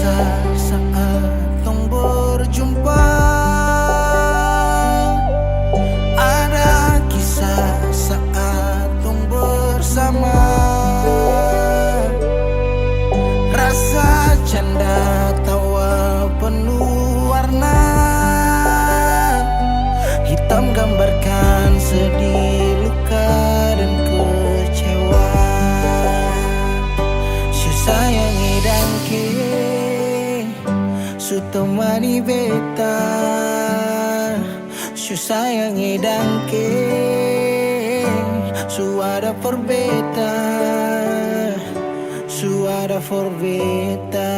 rasa saat tong berjumpa. Ada kisah saat tong bersama. Rasa canda tawa penuh warna. Hitam gambarkan sedih, luka dan kecewa. Sayangi dan ke su temani beta. Su sayangi dan ke su ada for beta. Su ada for beta.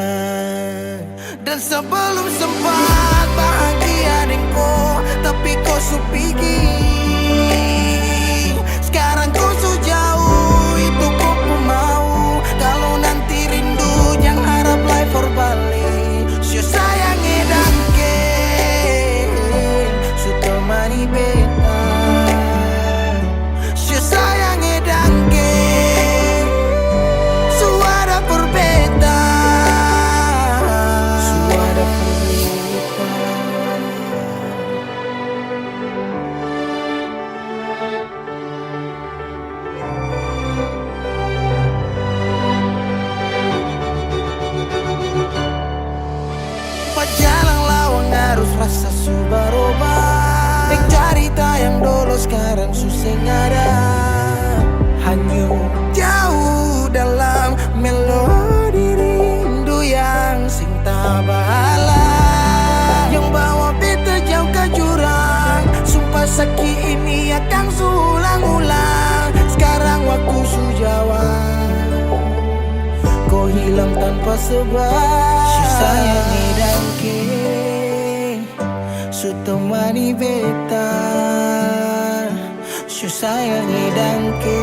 Dan sebelum sempat bahagia denko, tapi kau su pergi. Sekarang kau su jauh, itu kau pun mau. Kalau nanti rindu jangan harap life for balik. Su sayangi dan ke su temani beta. Su sayangi dan ke su ada for beta. Su ada for beta. Jalan lawang harus rasa su berubah. Dek cerita yang dulu sekarang susah ada. Hanyut jauh dalam melodi rindu yang sing tak bala. Yang bawa beta jauh ke jurang. Sumpah sakit ini akan ulang-ulang. Sekarang waktu su jawab, kau hilang tanpa sebab. Su sayangi dan ke su temani beta. Su sayangi dan ke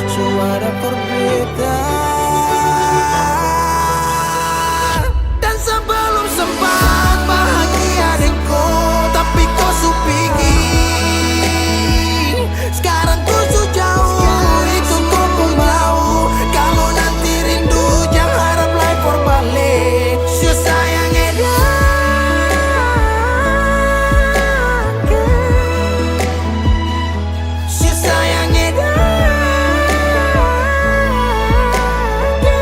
su ada for beta. Dan sebelum sempat bahagia denko, tapi kau su pergi. Sekarang kau su jauh, itu kau pun mau. Kalau nanti rindu jangan harap life for balik. Su sayangi dan ke su sayangi dan ke.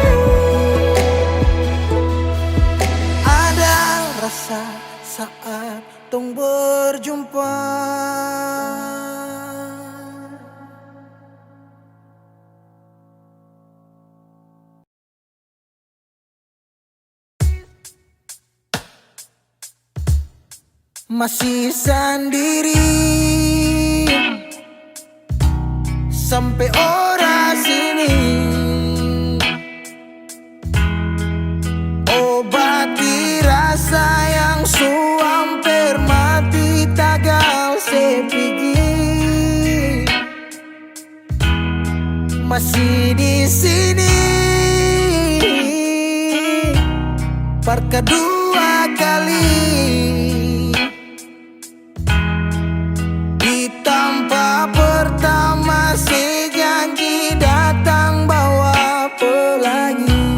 Ada rasa saat tong berjumpa. Masih sendiri sampai ora sini. Obati rasa yang su hampir mati tagal sepigi. Masih di sini par kedua kali. Di tempat pertama si janji datang bawa pelangi.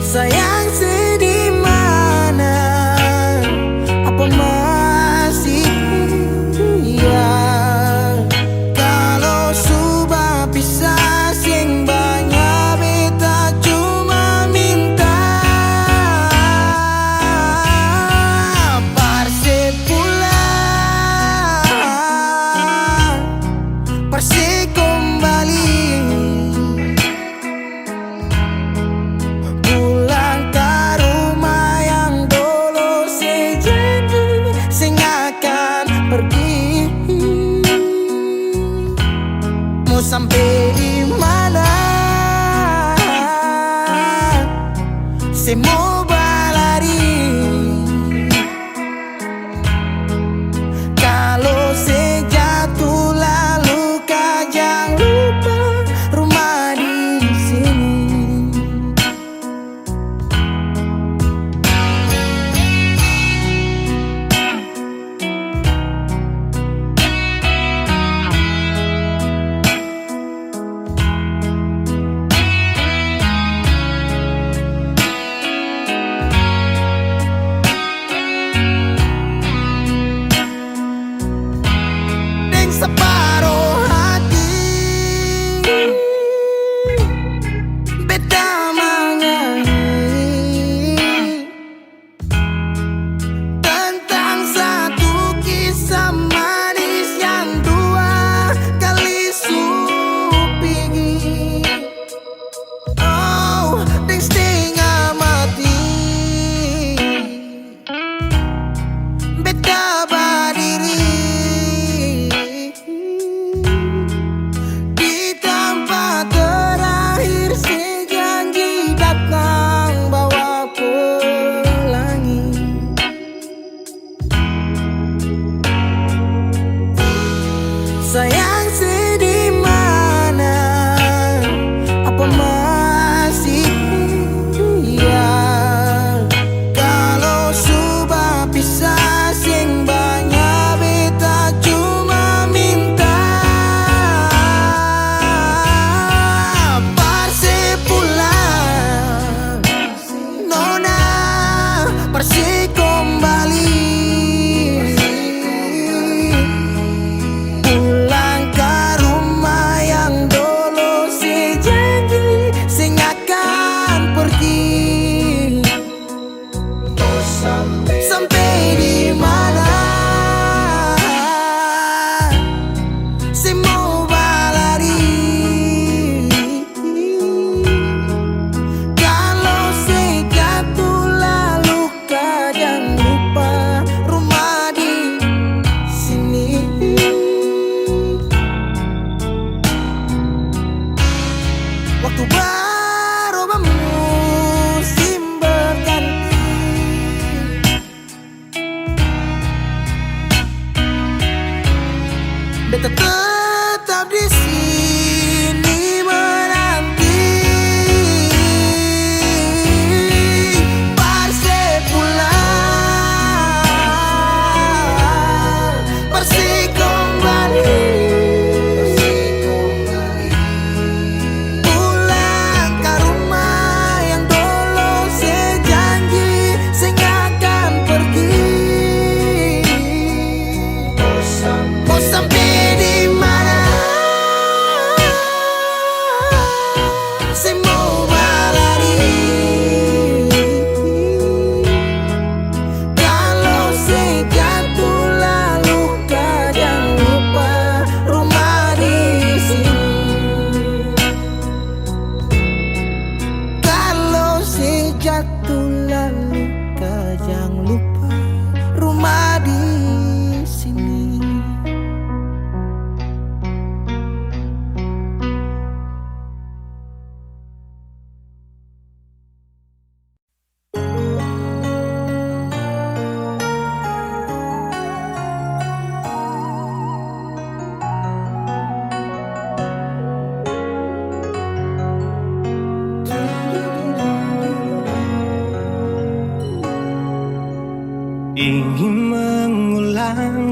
Sayang sedih mana, apa masih iya? Kalau sudah pisah sing banyak beta cuma minta parse pulang, parse kembali. Pulang ke rumah yang dulu sejanji sing akan pergi. Mau sampai di mana? Se mau berlari. Kalau se jatuh lalu kau jangan lupa rumah di sini.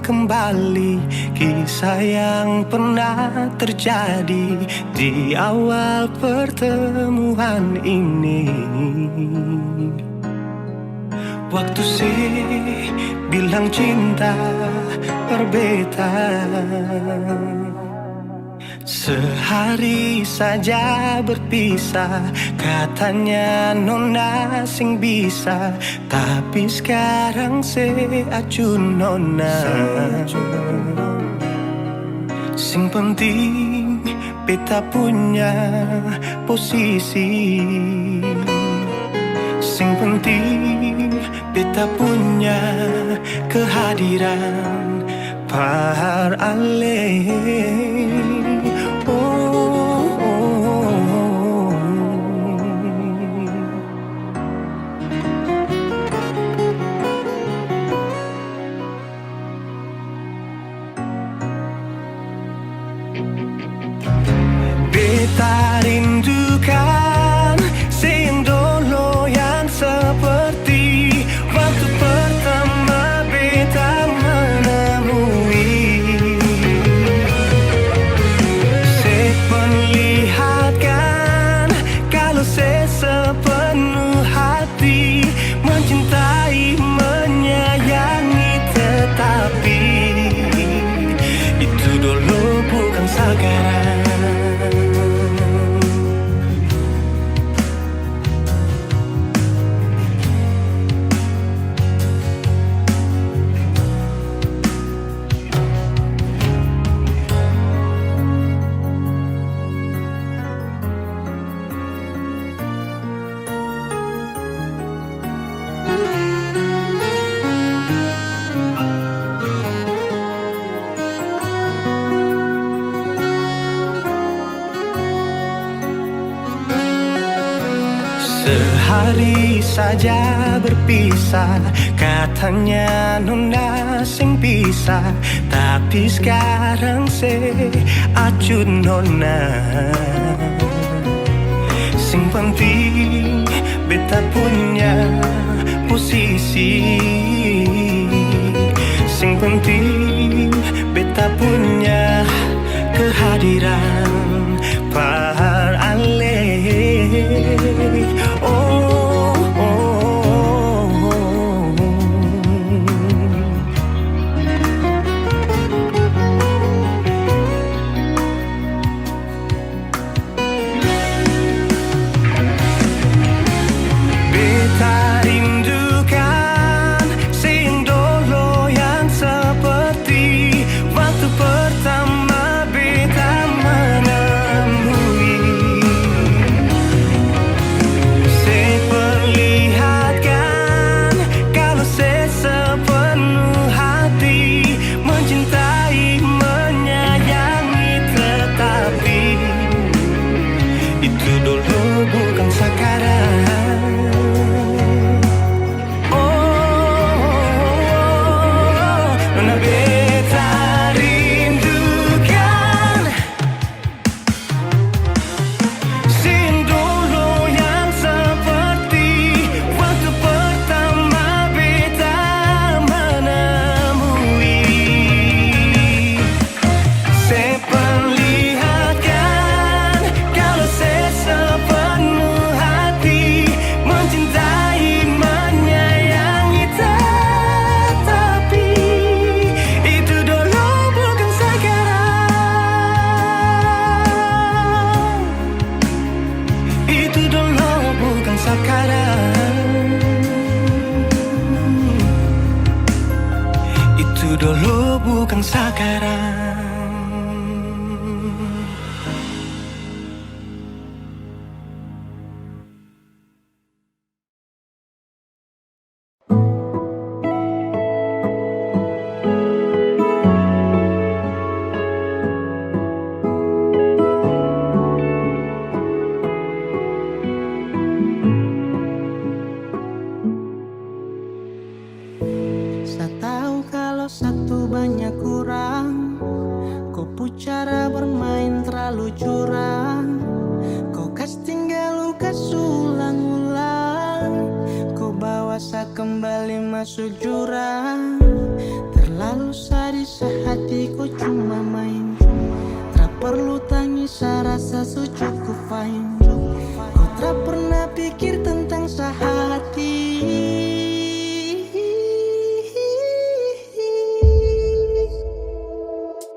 kembali kisah yang pernah terjadi di awal pertemuan ini. Waktu sih bilang cinta berbeda, sehari saja berpisah, katanya nona sing bisa, tapi sekarang seacun nona. Sing penting beta punya posisi, sing penting beta punya kehadiran par ale. Beta rindukan sing dulu yang seperti waktu pertama beta menemui. Seperlihatkan kalau sepenuh hati mencintai, menyayangi, tetapi itu dulu bukan sekarang. Sehari saja berpisah, katanya nona sing bisa, tapi sekarang seacun nona. Sing penting beta punya posisi, sing penting beta punya kehadiran par ale. Itu dulu bukan sekarang. Saya tahu kalau satu banyak kurang, kau cara bermain terlalu curang. Kau kas tinggal luka ulang-ulang, kau bawa saya kembali masuk jurang. Terlalu sadis sehatiku cuma main. Tak perlu tangis, rasa cukup fine. Kau tak pernah pikir tentang sehati.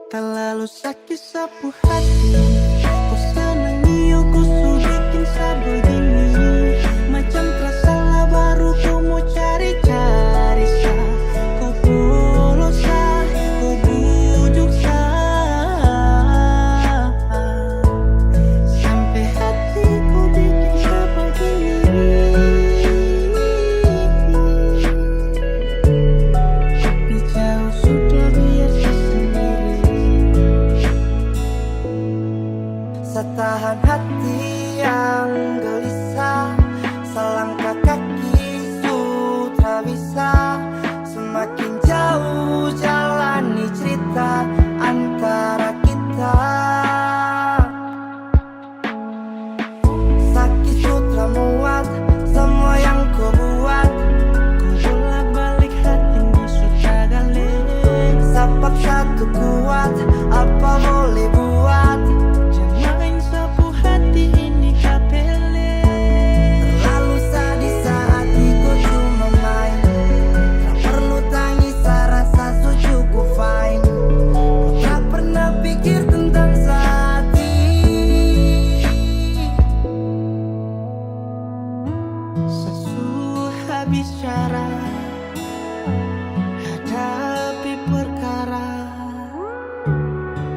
Terlalu sakit sapu hati. Kau senangi aku bikin sebegini. Macam tersalah baru kau mau cari-cari sah. Kau polos sah, kau bujuk sah. Sampai hatiku bikin sebegini. Tapi jauh sudah biasa sendiri. Setahan hati yang gelisah, selangkah kaki sudah bisa. Semakin jauh jalani cerita antara kita. Sakit sudah muat semua yang kau buat. Kau bolak-balik hatinya sudah galak. Sapak satu kuat, apa boleh buat. Jangan sapu hati ini kapele. Terlalu sadis saat itu cuma main. Tak perlu tangis, rasa cukup fine. Kau tak pernah pikir tentang hati. Sesu habis cara hadapi perkara.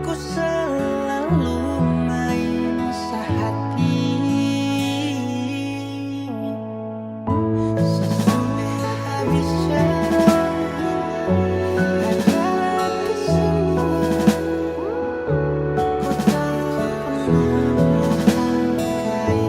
Kau selalu main sehati. Sesuai habis cara hadapi semua. Kau tak pernah menghargai.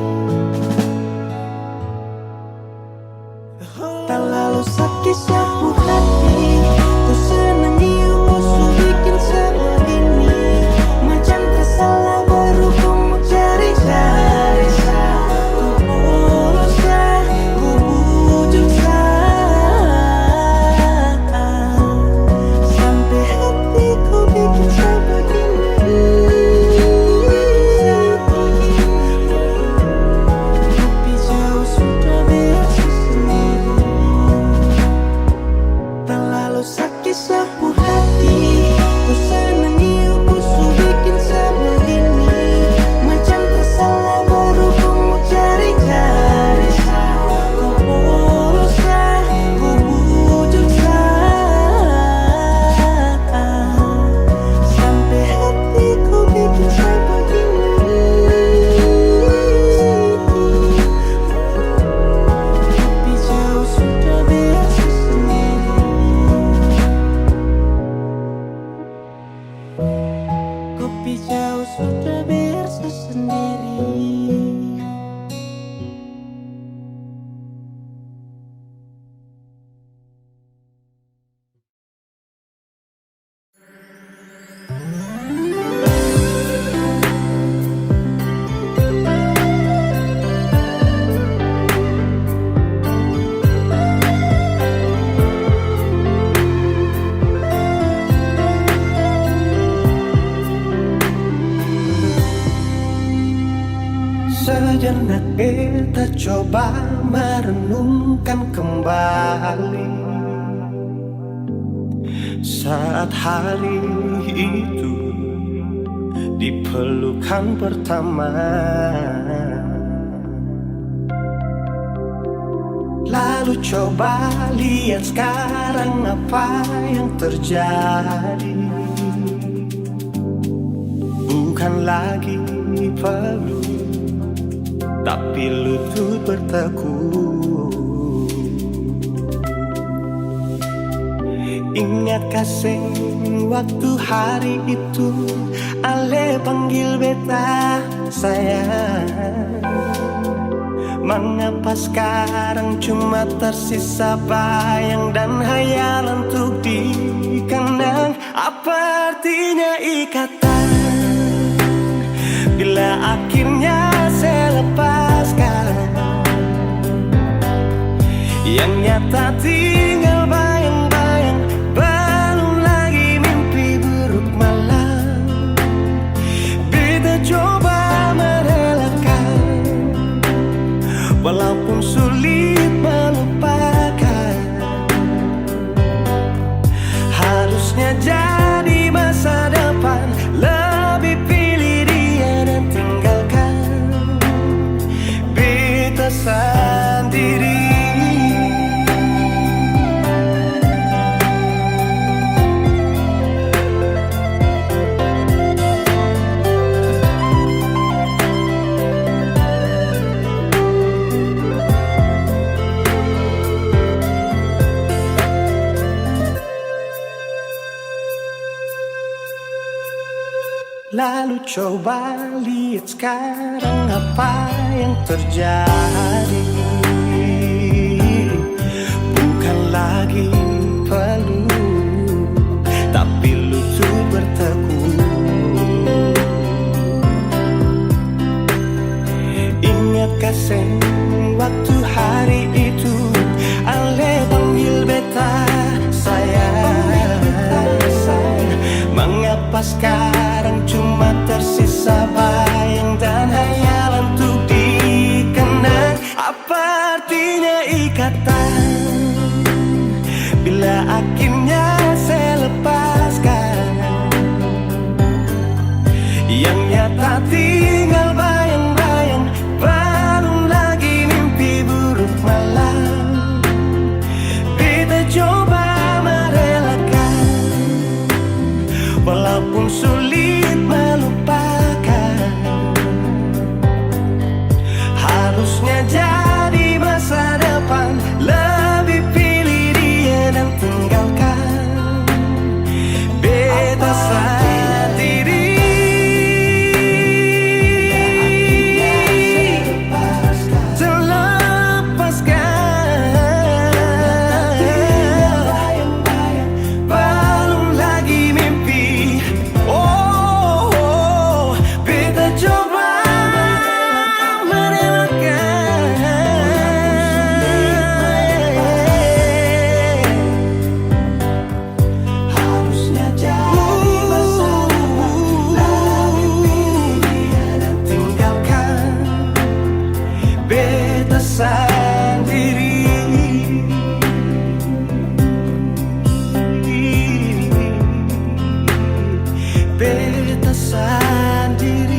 Terlalu sakit sapu hati. Kau senangi aku bikin sebegini. Macam tersalah baru kau mau cari-cari sah. Kau polos sah, kau bujuk sah. Sampai hatiku bikin sebegini. Tapi jauh sudah biasa sendiri. Terlalu sakit sapu hati. Kau senangi aku bikin sebegini. Macam tersalah baru kau mau cari-cari sah. Kau polos sah, kau bujuk sah. Sampai hatiku bikin sebegini. Tapi jauh sudah biasa sendiri. Kopi jauh sudah biasa sendiri. Sejenak kita coba merenungkan kembali saat hari itu di pelukan pertama. Lalu coba lihat sekarang apa yang terjadi. Bukan lagi peluk, tapi lutut bertekuk. Ingat kasih waktu hari itu Ale panggil beta sayang. Mengapa sekarang cuma tersisa bayang dan hayalan untuk dikenang? Apa artinya ikatan bila akhirnya saya lepaskan? Yang nyata tinggal bayang-bayang, belum lagi mimpi. walaupun sulit melupakan. Harusnya jadi masa depan, lebih pilih dia dan tinggalkan beta sendiri. Lalu coba lihat sekarang apa yang terjadi. Bukan lagi peluk, tapi lutut bertekuk. Ingatkah sen waktu hari itu Ale panggil beta sayang. Mengapa sekarang cuma tersisa bayang dan hayalan untuk dikenang? Apa artinya ikatan bila akhirnya saya lepaskan? Yang nyata tinggal bayang-bayang, belum lagi mimpi buruk malam. Beta coba merelakan, walaupun sulit melupakan. Harusnya jadi masa depan, lebih pilih dia dan tinggalkan beta sendiri. Beta sendiri.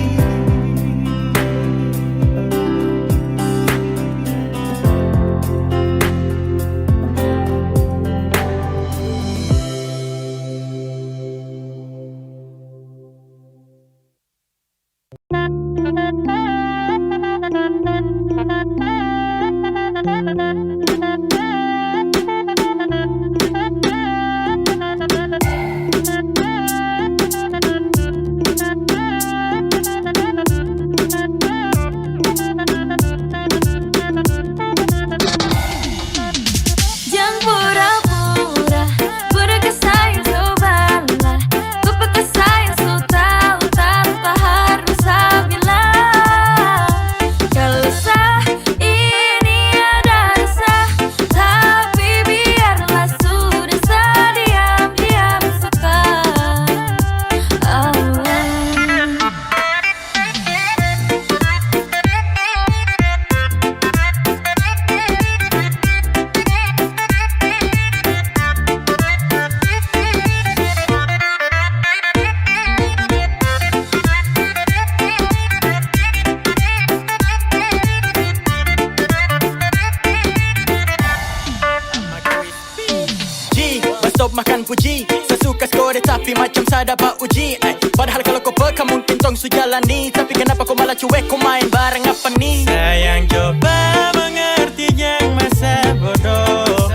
Stop makan puji, sesuka skor tapi macam saya dapat uji. Padahal kalau kau peka mungkin tong su jalani, tapi kenapa kau malah cuek, kau main bareng apa nih? Sayang coba mengerti yang masa bodoh.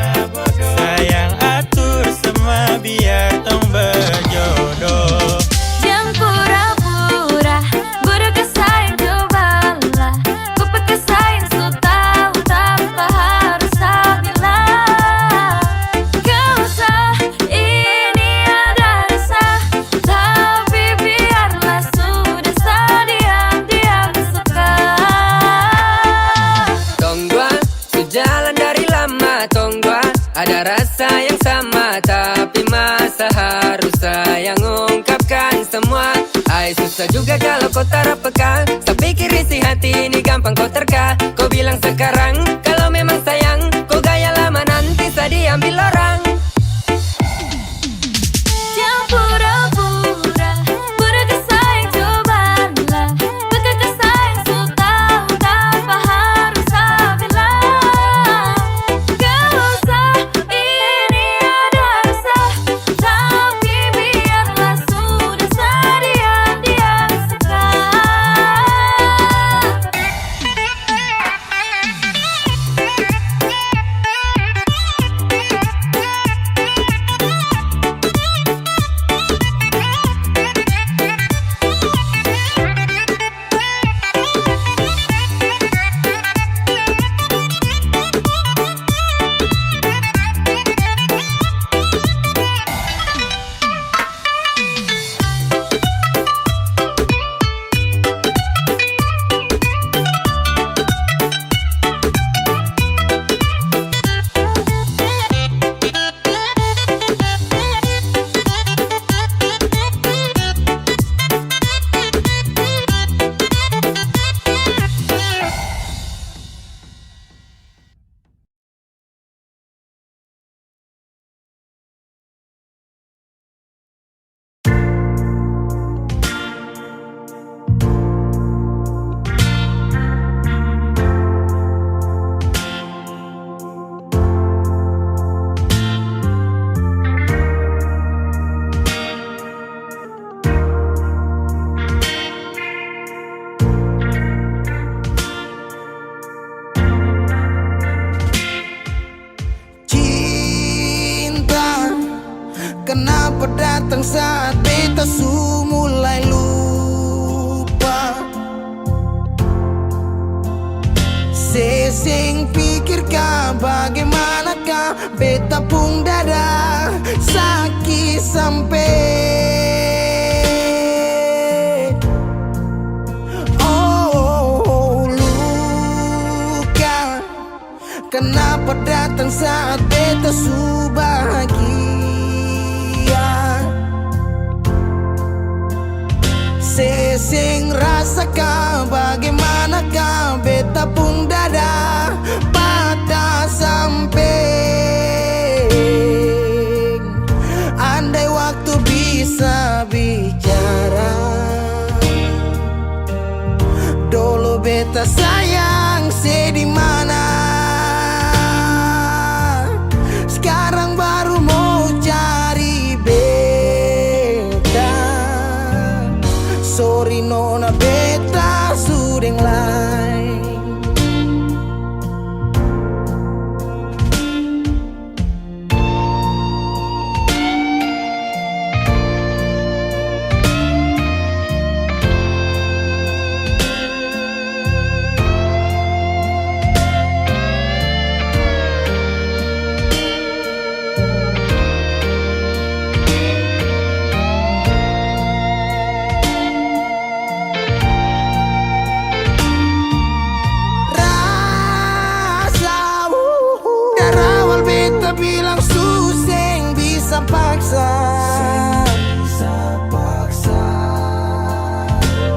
Sayang atur semua biar tong berjodoh. Jangan pura-pura, bodoh kesayang cobalah. Kau pakai sayang so tahu tanpa harus tak bilang. Kau usah ini ada rasa, tapi biarlah sudah diam-diam suka. Tongguan, sejalan dari lama Tongguan, ada rasa yang sama, tapi masa harus sayang ungkapkan semua. Ay susah juga kalau kau tak peka, saya pikir isi hati ini gampang kau terka. Kau bilang yang sekarang. Kalau memang sayang, kau gaya lama nanti saya diambil orang. Jangan pura-pura, pura sayang cobalah. Bukankah sayang so tahu tanpa harus saya bilang. Gak usah ini ada rasa, tapi biarlah sudah seharian dibiasakan. Cinta, kenapa datang saat beta su mulai lupa? Sesing pikirkah bagaimanakah beta pun dada sakit sampai. Oh, luka, kenapa datang saat beta su bahagia? Sesing rasakan bagaimanakah beta pun dada patah sampai. Andai waktu bisa bicara, dulu beta sayang sedih mana. Sekarang baru mau cari beta. Sorry nona beta sudah lain. Bilang suseng bisa paksa.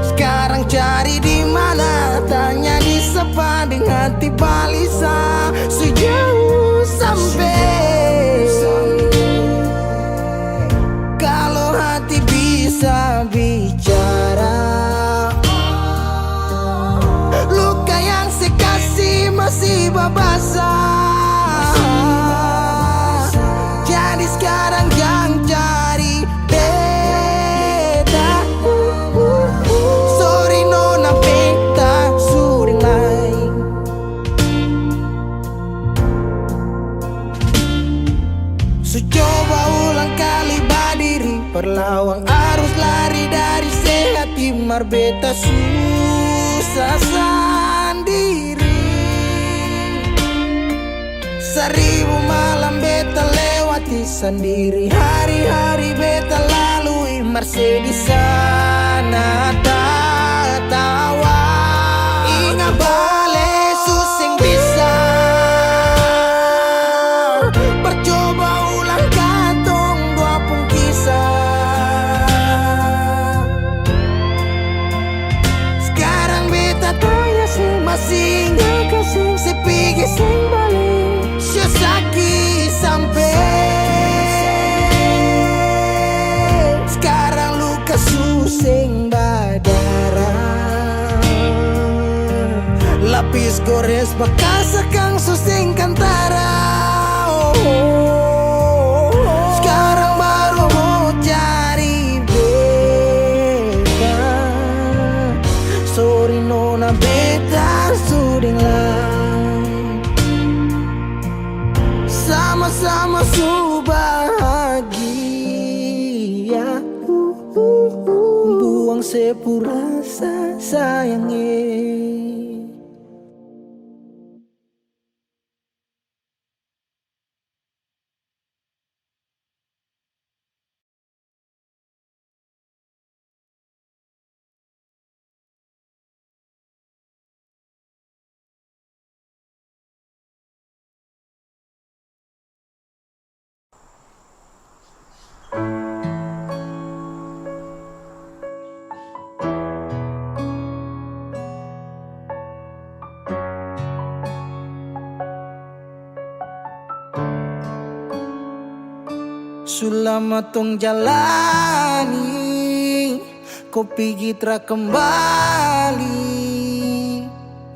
Sekarang cari di mana, tanya di sepa dengan hati balisa sejauh sampai. Kalau hati bisa bicara, luka yang saya kasih masih babasa. Jadi sekarang yang cari beta. Sorry nona beta sudah lain. So coba ulang kali berdiri, perlawan arus lari dari sehat timar beta susah sendiri. Seribu malam beta lewati sendiri, hari-hari beta lalui Mercedes sana tertawa. Ingat balik susing bisa, percoba ulang katong dua pun kisah. Sekarang beta tanya sih masing kasih sepigi sing balik Syosaki sampai sekarang luka susing badara lapis gores bekas kang susing kantara sekarang baru mau cari beta sorry nona beta suding lain sama-sama su bahagia buang sepurasa sayangnya. Selama tong jalani kopi gitra kembali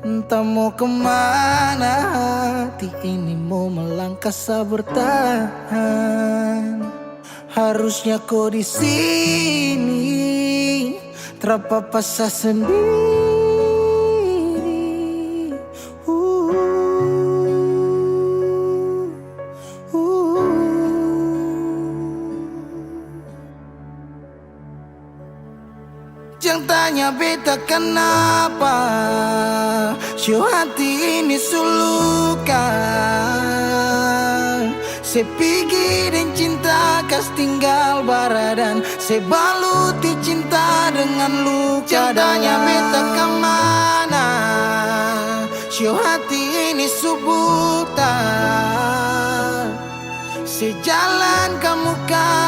entah mau kemana hati ini mau melangkah bertahan harusnya kau di sini terpapasa sendiri. Jangan tanya beta kenapa Syuh hati ini sulukan Sepigi dan cinta kas tinggal baradan Sebaluti cinta dengan luka Jadanya beta kemana Syuh hati ini subutan Sejalan kamu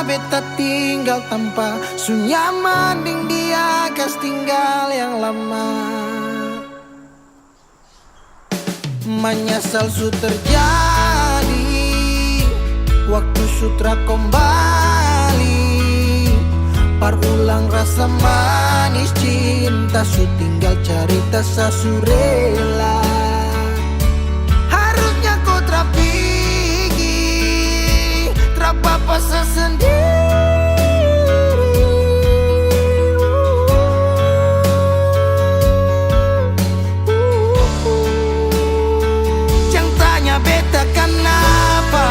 beta tinggal tanpa sunyaman ding dia kas tinggal yang lama menyesal su terjadi waktu sutra kembali parulang rasa manis cinta su tinggal cerita sasurela harusnya kau apa sendiri jangan tanya beta kenapa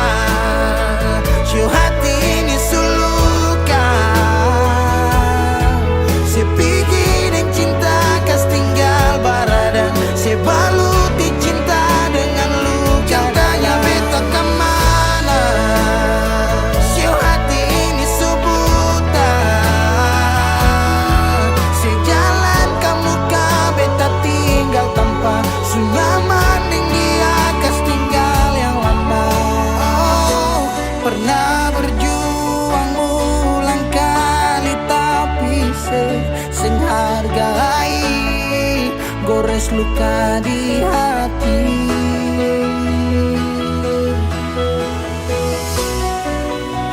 Syuh hati ini sulukan sepigi dan cinta kas tinggal baradan sebaluti cinta dengan luka jangan tanya beta kemana sunyaman ding dia kas tinggal yang lama pernah berjuang ulang kali tapi sing hargai gores luka di hati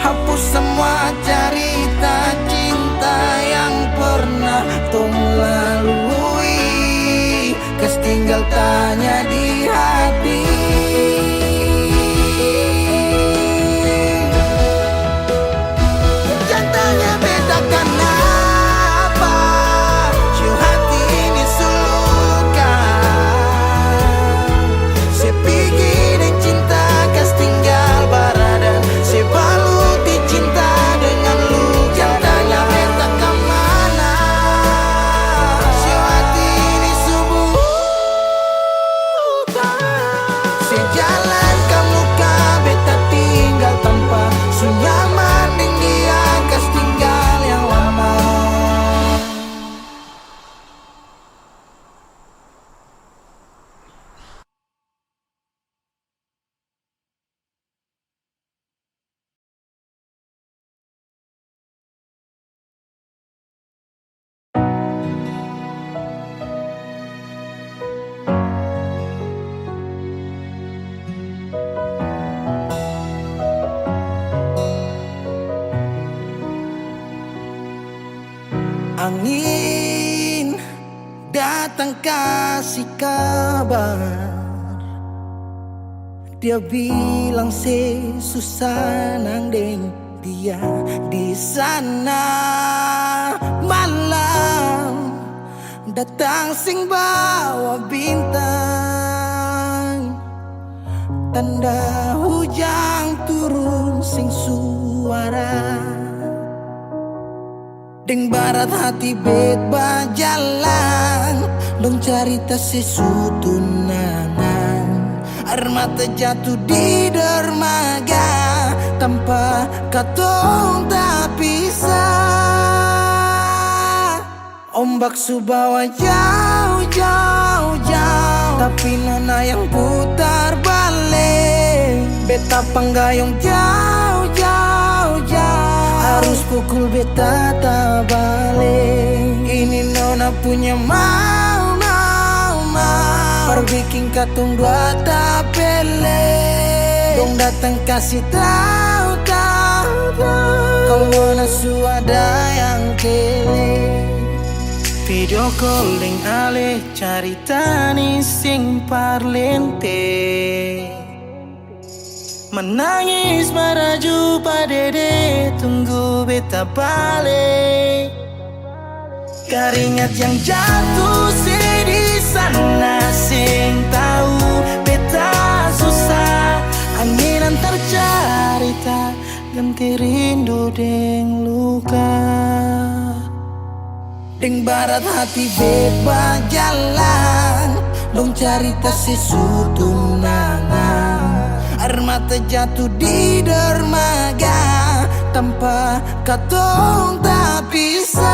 hapus semua cerita cinta yang pernah tong lalui kas tinggal tanya di hati jangan tanya beta kenapa Syuh hati ini sulukan sepigi dan cinta kas tinggal baradan sebaluti cinta dengan lu datang kasih kabar. Dia bilang susah nang deng dia di sana. Malam datang sing bawa bintang, tanda hujan turun sing suara. Deng barat hati bet bajalan, dong cerita sesutunangan. Air mata jatuh di dermaga, tanpa katong tak pisah. Ombak subawa jauh, jauh, jauh, tapi nona yang putar balik. Beta panggayong jauh, jauh, jauh, harus pukul beta tak balik. Ini nona punya mau, mau, mau, bikin katong dua tak pele. Dong datang kasih tahu, tahu, tahu, kalau nona suada yang kele. Video calling ale carita ni sing parlente. Menangis maraju padede, tunggu beta balik. Keringat yang jatuh di sana, sing tahu beta susah. Angin antar carita, ganti rindu deng luka. Deng barat hati bebas jalan, dong cerita sesutunangan. Air mata jatuh di dermaga, tanpa katong tak pisah.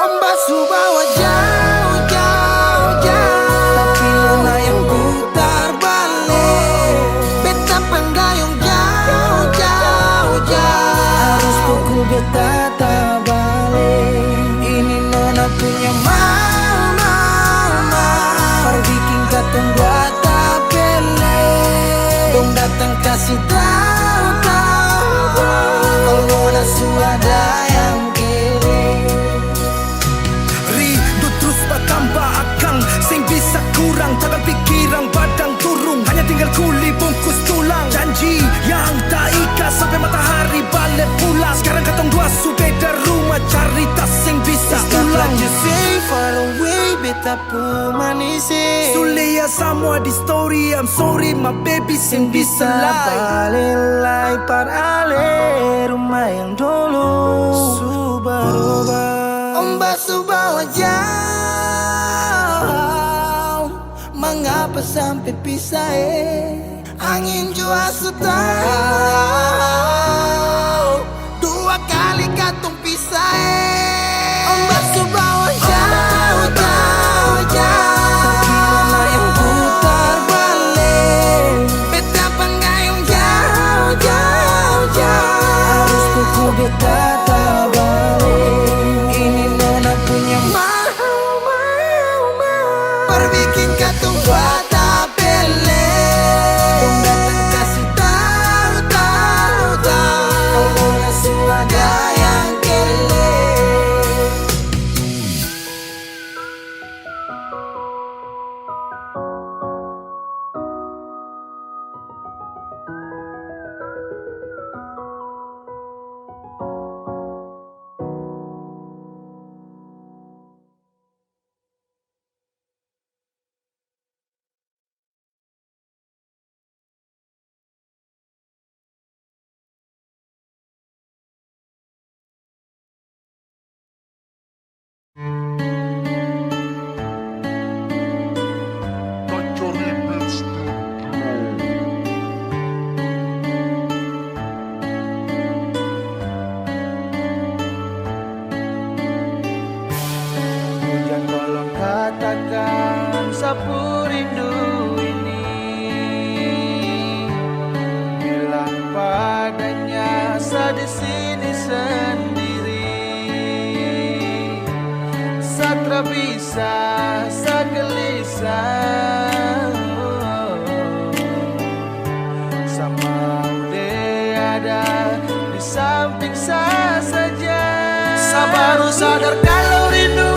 Ombak subawa jauh, jauh, jauh, tapi nona yang putar balik. Beta panggayong jauh, jauh, jauh, harus pukul beta tak balik. Ini nona punya mau, mau, mau, bikin katong buat tak pele. Dong datang kasih tahu, tahu, kalau nona suada yang kele. Rindu terus bertambah akang, sing bisa kurang, takkan pikiran badang turung. Hanya tinggal kuli bungkus tulang, janji yang tak ikhlas sampai matahari balik pulang. Sekarang katong dua su beda rumah, cari tas sing bisa ulang. Just say far away, beta pu manise. Sulia semua di story, I'm sorry my baby sing bisa balelai par ale rumah yang dulu subaroba. Ombak subawa jauh, mengapa sampai pisah angin jua tahu, dua kali katong pisah Ombak subawa jauh, jauh, jauh, tapi nona yang putar balik. Beta panggayong jauh, jauh, jauh, harus pukul beta tak balik. Ini nona punya mau, mau, mau, perbikin katong buat tak pele. Dong datang kasih tahu, tahu, tahu, kalau nona suada yang kele. Hujan tolong katakan sapu rindu ini, bilang padanya saya di sini sendiri. Satra bisa, saya gelisah, sama udah ada di samping saya saja. Saya baru sadar kalau rindu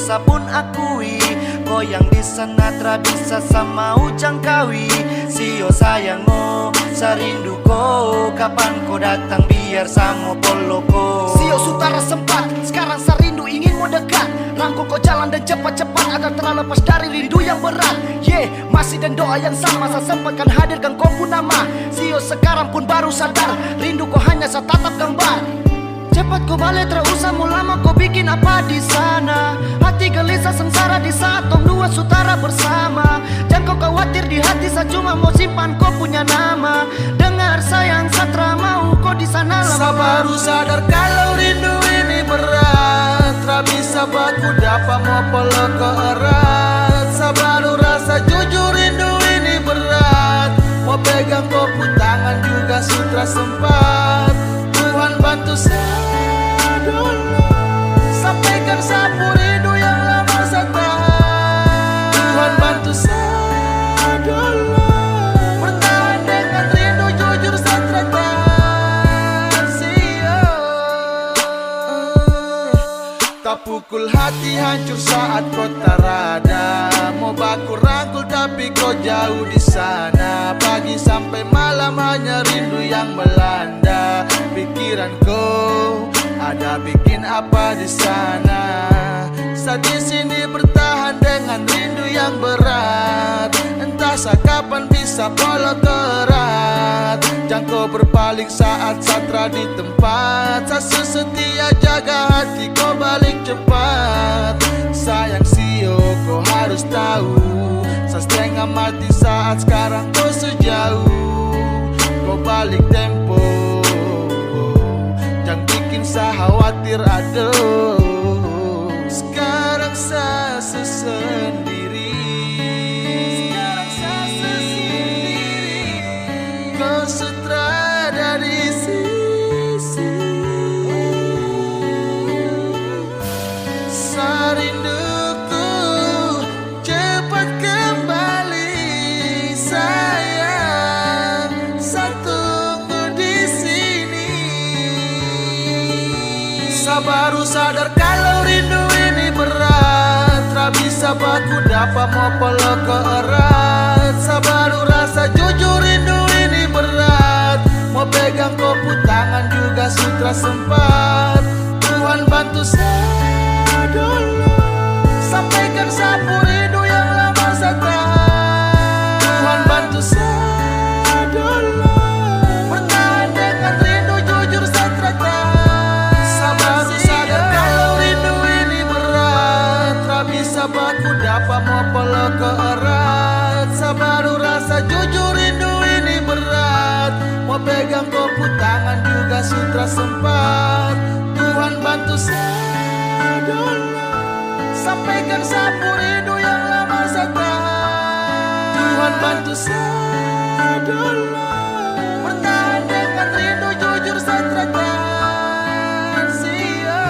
bisa pun akui, kau yang di sana tra bisa sama ujang kawi. Sio sayang oh, sarindu ko, kapan kau datang biar sama poloko. Sio sutara sempat, sekarang sarindu ingin mau dekat. Rangkul kau jalan dan cepat-cepat agar terlepas dari rindu yang berat. Masih dan doa yang sama, saya sempatkan hadirkan kau pun nama. Sio sekarang pun baru sadar, rindu kau hanya saya tatap gambar. Cepat kau balik, terusah mau lama kau bikin apa di sana. Hati gelisah sengsara di saat tong dua sutara bersama. Jangan kau khawatir, di hati saya cuma mau simpan kau punya nama. Dengar sayang, Satra mau kau di sana lama. Saya baru sadar kalau rindu ini berat, tak bisa baku dapat mau peluk ke erat. Saya baru rasa jujur rindu ini berat, mau pegang kau pun tangan juga sutra sempat. Tuhan bantu saya dulu, sampaikan sapu rindu yang lama saya tahan. Tuhan bantu saya dulu, bertahan dengan rindu jujur saya tertahan. Tak pukul hati hancur saat kau tak ada. Mau baku rangkul tapi kau jauh di sana. Pagi sampai malam hanya rindu yang melanda. Pikiranku ada bikin apa di sana. Saat di sini bertahan dengan rindu yang berat. Entah kapan bisa polok erat. Jangan kau berpaling saat Satra di tempat. Saya setia jaga hati kau balik cepat. Sayang Sio kau harus tahu, saya setengah mati saat sekarang kau sejauh. Kau balik tempo, jangan bikin saya khawatir aduh. Sekarang saya sendiri, kau sutra dari sisi. Sarinduku cepat kembali sayang, saya tunggu di sini. Saya baru sadar kalau rindu ini berat, tak bisa baku dapat mau peluk ke erat. Saya baru rasa jujur rindu ini berat, mau pegang kau pun tangan juga sutra sempat. Tuhan bantu saya dulu, sampaikan sapu rindu yang lama saya tahan. Tuhan bantu saya dulu, bertahan dengan rindu jujur saya tertahan. Saya baru sadar kalau rindu ini berat, tak bisa baku dapat mau peluk ke erat. Saya baru rasa jujur rindu ini berat, mau pegang kau pun tangan juga sutra sempat. Tuhan bantu saya dulu, sampaikan sapu rindu yang lama saya tahan. Tuhan bantu saya dulu, bertahan dengan rindu jujur saya tertahan. Sio.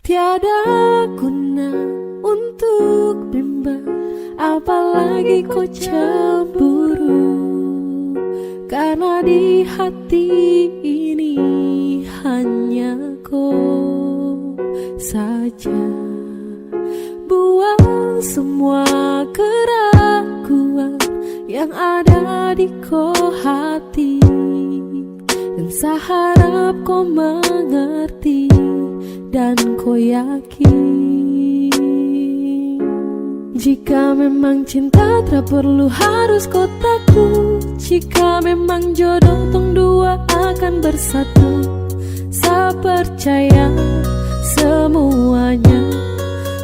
Tiada guna untuk bimbang, apalagi kau cemburu. Karena di hati ini hanya kau saja. Buang semua keraguan yang ada di kau hati, dan saya harap kau mengerti dan kau yakin. Jika memang cinta tak perlu harus kau takut. Jika memang jodoh tong dua akan bersatu, saya percaya semuanya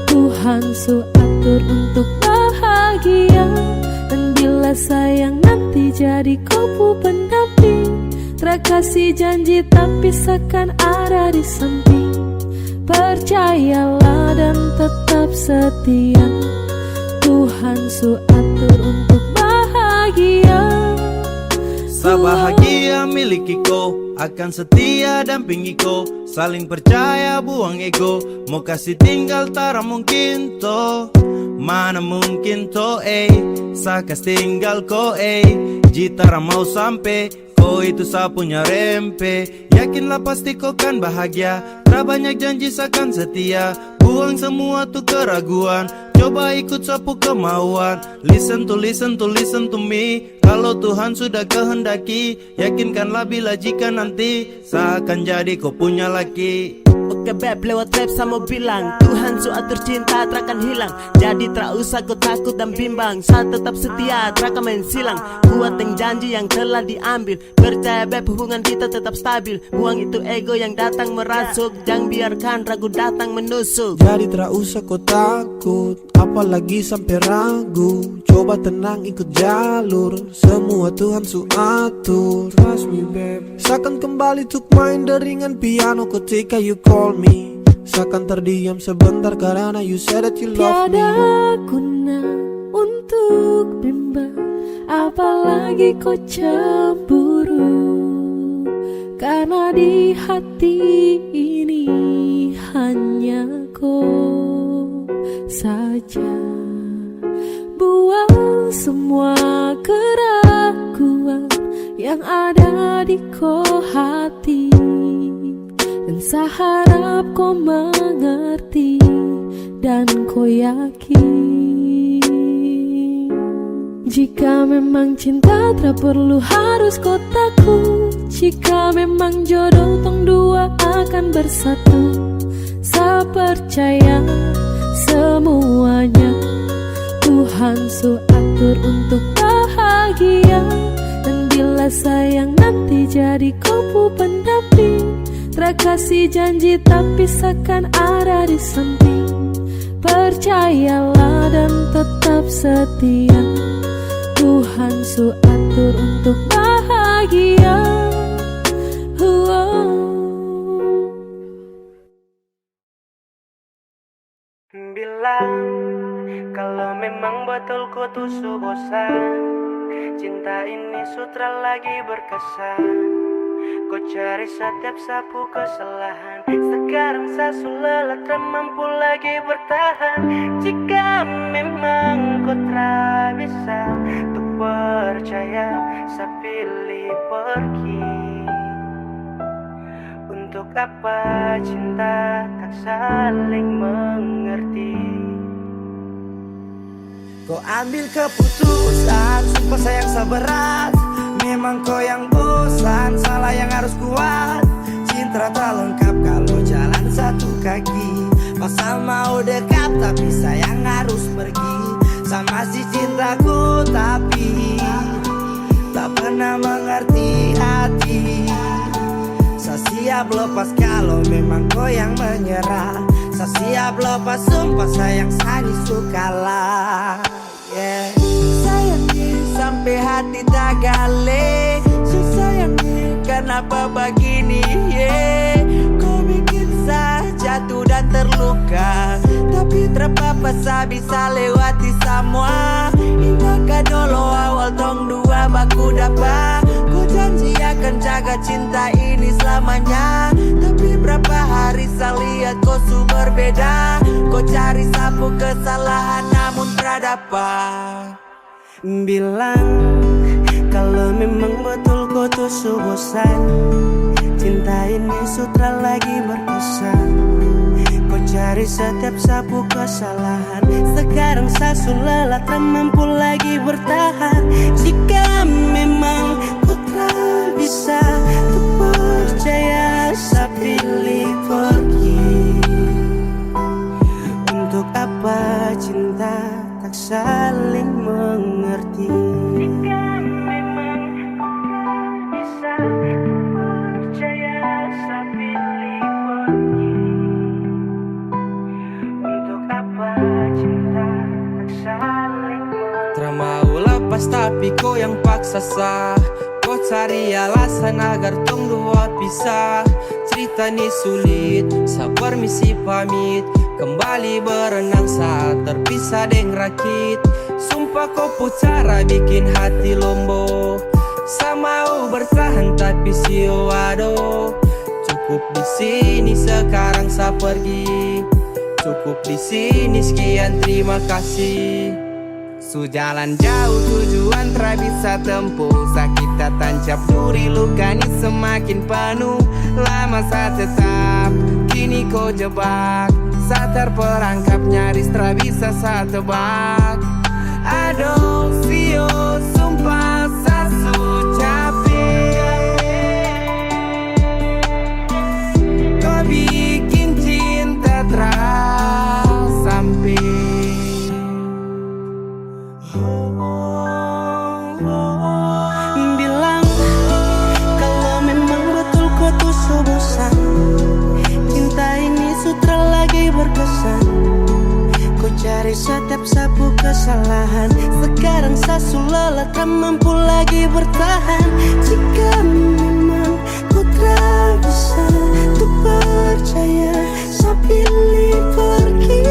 Tuhan su atur untuk bahagia. Dan bila sayang nanti jadi kau pu pendamping, terkasih janji tapi seakan ada di samping. Percayalah dan tetap setia, Tuhan su atur untuk bahagia. Saya bahagia miliki kau, akan setia dampingi kau. Saling percaya buang ego, mau kasih tinggal tara mungkin to. Mana mungkin to saya kas tinggal kau Jitara mau sampai, kau itu sapunya rempe. Yakinlah pasti kau kan bahagia, tak banyak janji seakan setia. Buang semua tuh keraguan, coba ikut sapu kemauan. Listen to me. Kalau Tuhan sudah kehendaki, yakinkanlah bila jika nanti seakan jadi kau punya laki. Oke beb, lewat rap sama bilang Tuhan su atur cinta terakan hilang. Jadi tak usah kau takut dan bimbang, saat tetap setia terakan main silang. Buat yang janji yang telah diambil, percaya beb hubungan kita tetap stabil. Buang itu ego yang datang merasuk, jangan biarkan ragu datang menusuk. Jadi tak usah kau takut, apalagi sampai ragu. Coba tenang ikut jalur, semua Tuhan su atur. Trust me babe. Seakan kembali tuk main deringan piano ketika you call me. Seakan terdiam sebentar karena you said that you love me. Tiada guna untuk bimbang, apalagi kau cemburu. Karena di hati ini hanya kau saja. Buang semua keraguan yang ada di kau hati, dan saya harap kau mengerti dan kau yakin. Jika memang cinta tak perlu harus kau takut. Jika memang jodoh tong dua akan bersatu, saya percaya semuanya Tuhan su atur untuk bahagia. Dan bila sayang nanti jadi kau pendamping, terkasih janji tapi seakan ada di samping. Percayalah dan tetap setia, Tuhan su atur untuk bahagia. Bilang kalau memang betul ku tuh bosan, cinta ini sutra lagi berkesan. Kau cari setiap sapu kesalahan, sekarang saya sudah tak mampu lagi bertahan. Jika memang kau tak bisa untuk percaya, saya pilih pergi. Untuk apa cinta tak saling mengerti? Kau ambil keputusan, sumpah sayang seberat. Memang kau yang bosan, salah yang harus kuat. Cinta tak lengkap kalau jalan satu kaki. Pasal mau dekat tapi sayang harus pergi. Sama si cintaku tapi tak pernah mengerti hati. Saya siap lepas kalau memang kau yang menyerah. Saya siap lepas sumpah sayang sani sukalah. Yeah. Sayangnya sampai hati tak galeh. Sayangnya kenapa begini? Yeah. Kau bikin saya jatuh dan terluka, tapi terpapa saya bisa lewati semua. Ingatkan dulu awal tong dua baku dapat. Kau janji akan jaga cinta ini selamanya, tapi berapa hari saya lihat kau su berbeda. Kau cari sapu kesalahan namun tak dapat. Bilang kalau memang betul kau tuh bosan, cinta ini sutra lagi berkesan. Kau cari setiap sapu kesalahan, sekarang saya sudah tak mampu lagi bertahan. Jika memang kau tak bisa untuk percaya, saya pilih pergi. Untuk apa cinta tak saling mengerti? Jika memang kau tak bisa percaya, saya pilih pergi. Untuk apa cinta tak saling mengerti? Tak mau lepas tapi kau yang paksa sah. Kau cari alasan agar tong dua pisah. Cerita ni sulit, saya permisi pamit. Kembali berenang saat terpisah deng rakit. Sumpah kau pucara bikin hati lombo. Saya mau bertahan tapi sio aduh. Cukup di sini sekarang saya pergi. Cukup di sini sekian terima kasih. Su jalan jauh tujuan tak bisa sa tempuh, sakit tak tancap duri, luka ni semakin penuh. Lama sa tetap, kini kau jebak, sa terperangkap nyaris tak bisa sa tebak. Aduh, sio, sumpah sa su capek, kau bikin cinta sampai. Bilang kalau memang betul kau tuh so bosan, cinta ini sutra lagi berkesan. Kau cari setiap sapu kesalahan, sekarang sasu lelah tak mampu lagi bertahan. Jika memang kau tak bisa tuh percaya, saya pilih pergi.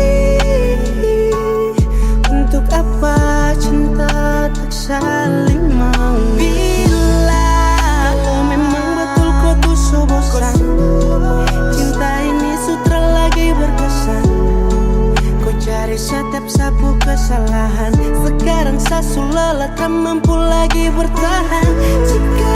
Untuk apa cinta tak saling mau? Bila kalau memang betul kau tuh so bosan, cinta ini sutra lagi berkesan. Kau cari setiap sapu kesalahan, sekarang sasu lelah tak mampu lagi bertahan. Jika